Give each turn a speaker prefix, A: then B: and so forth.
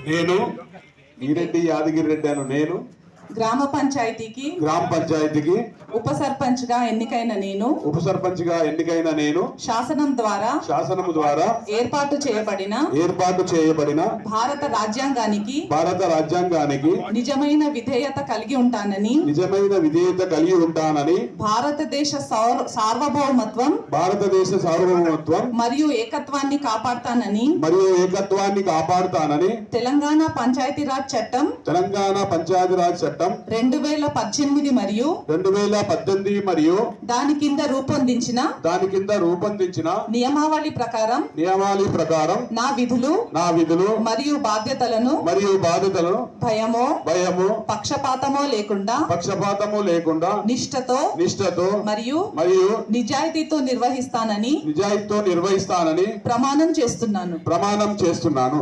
A: నేను
B: ఈరెడ్డి యాదగిరి రెడ్డి అను నేను
A: గ్రామ పంచాయతీకి
B: ఉప సర్పంచ్ గా ఎన్నికైన నేను
A: శాసనం ద్వారా ఏర్పాటు చేయబడిన భారత రాజ్యాంగానికి నిజమైన విధేయత కలిగి ఉంటానని భారతదేశ సార్వభౌమత్వం మరియు ఏకత్వాన్ని కాపాడుతానని తెలంగాణ పంచాయతీరాజ్ చట్టం 2018 మరియు దాని కింద రూపొందించిన నియమావళి ప్రకారం నా విధులు మరియు బాధ్యతలను భయమో పక్షపాతమో లేకుండా నిష్ఠతో మరియు నిజాయితీతో నిర్వహిస్తానని ప్రమాణం చేస్తున్నాను.